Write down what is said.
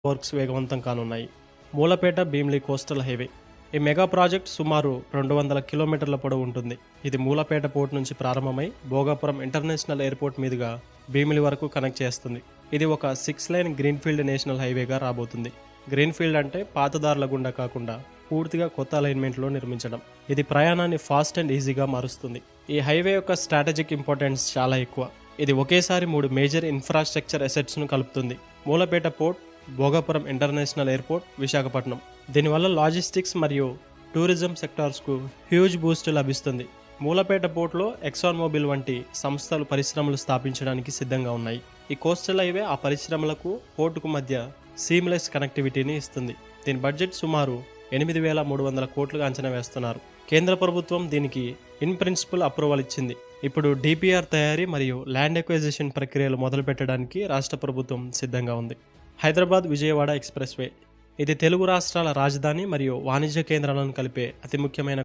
Works వేగవంతం కానున్నాయి. Mulapeta Bheemili coastal highway ఈ మెగా ప్రాజెక్ట్ సుమారు 200 కిలోమీటర్ల పొడవు ఉంటుంది. ఇది మూలపేట పోర్ట్ నుంచి ప్రారంభమై భోగాపురం ఇంటర్నేషనల్ ఎయిర్పోర్ట్ మీదుగా భీమిలి వరకు కనెక్ట్ చేస్తుంది. ఇది ఒక 6 లైన్ గ్రీన్ఫీల్డ్ నేషనల్ హైవేగా రాబోతుంది. గ్రీన్ఫీల్డ్ అంటే పాతదారుల గుండా కాకుండా పూర్తిగా కొత్త అలైన్మెంట్లో నిర్మించడం. ఇది ప్రయాణాన్ని ఫాస్ట్ అండ్ ఈజీగా మారుస్తుంది. ఈ హైవే యొక్క స్ట్రాటజిక్ ఇంపార్టెన్స్ చాలా ఎక్కువ. ఇది ఒకేసారి 3 మేజర్ ఇన్ఫ్రాస్ట్రక్చర్ అసెట్స్ను కలుపుతుంది: Mulapeta port, Bhogapuram international airport, Visakhapatnam. దీనివల్ల లాజిస్టిక్స్ మరియు టూరిజం సెక్టార్స్కు హ్యూజ్ బూస్ట్ లభిస్తుంది. మూలపేట పోర్ట్లో ఎక్సాన్ మొబిల్ వంటి సంస్థలు పరిశ్రమలు స్థాపించడానికి సిద్ధంగా ఉన్నాయి. ఈ కోస్టల్ హైవే ఆ పరిశ్రమలకు పోర్టుకు మధ్య సీమ్లెస్ కనెక్టివిటీని ఇస్తుంది. దీని బడ్జెట్ సుమారు 8,300 కోట్లుగా అంచనా వేస్తున్నారు. కేంద్ర ప్రభుత్వం దీనికి ఇన్ ప్రిన్సిపల్ అప్రూవల్ ఇచ్చింది. ఇప్పుడు డిపిఆర్ తయారీ మరియు ల్యాండ్ ఎక్విజిషన్ ప్రక్రియలు మొదలు పెట్టడానికి రాష్ట్ర ప్రభుత్వం సిద్ధంగా ఉంది. హైదరాబాద్ విజయవాడ ఎక్స్ప్రెస్ వే ఇది తెలుగు రాష్ట్రాల రాజధాని మరియు వాణిజ్య కేంద్రాలను కలిపే అతి ముఖ్యమైన